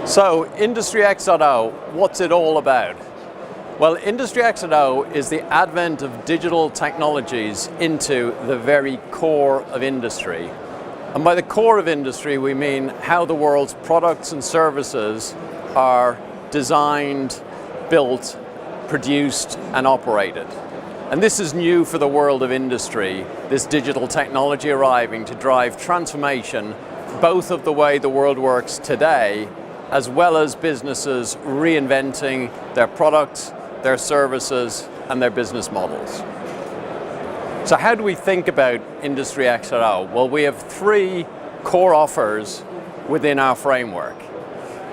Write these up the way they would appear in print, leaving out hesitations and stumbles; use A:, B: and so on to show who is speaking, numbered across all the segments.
A: So, Industry X.0, what's it all about? Well, Industry X.0 is the advent of digital technologies into the very core of industry. And by the core of industry, we mean how the world's products and services are designed, built, produced, and operated. And this is new for the world of industry, this digital technology arriving to drive transformation, both of the way the world works today, as well as businesses reinventing their products, their services, and their business models. So how do we think about Industry X.0? Well, we have three core offers within our framework.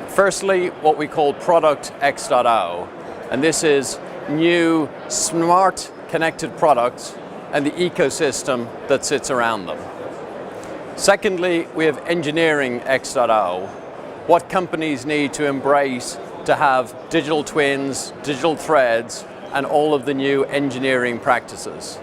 A: Firstly, what we call Product X.0, and this is new, smart, connected products and the ecosystem that sits around them. Secondly, we have Engineering X.0, what companies need to embrace to have digital twins, digital threads, and all of the new engineering practices.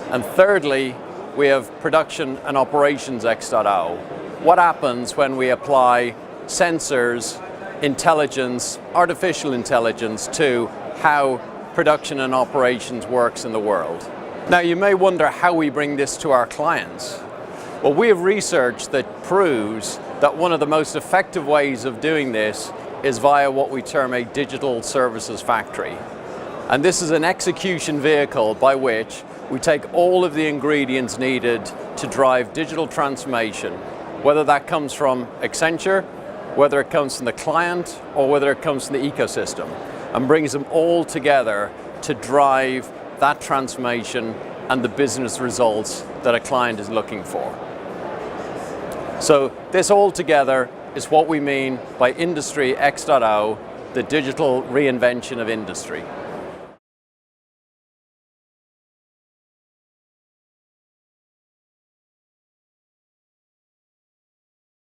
A: And thirdly, we have Production and Operations X.0, what happens when we apply sensors, intelligence, artificial intelligence to how production and operations works in the world. Now you may wonder how we bring this to our clients. Well, we have research that proves that one of the most effective ways of doing this is via what we term a digital services factory. And this is an execution vehicle by which we take all of the ingredients needed to drive digital transformation, whether that comes from Accenture, whether it comes from the client, or whether it comes from the ecosystem, and brings them all together to drive that transformation and the business results that a client is looking for. So this all together is what we mean by Industry X.0, the digital reinvention of industry.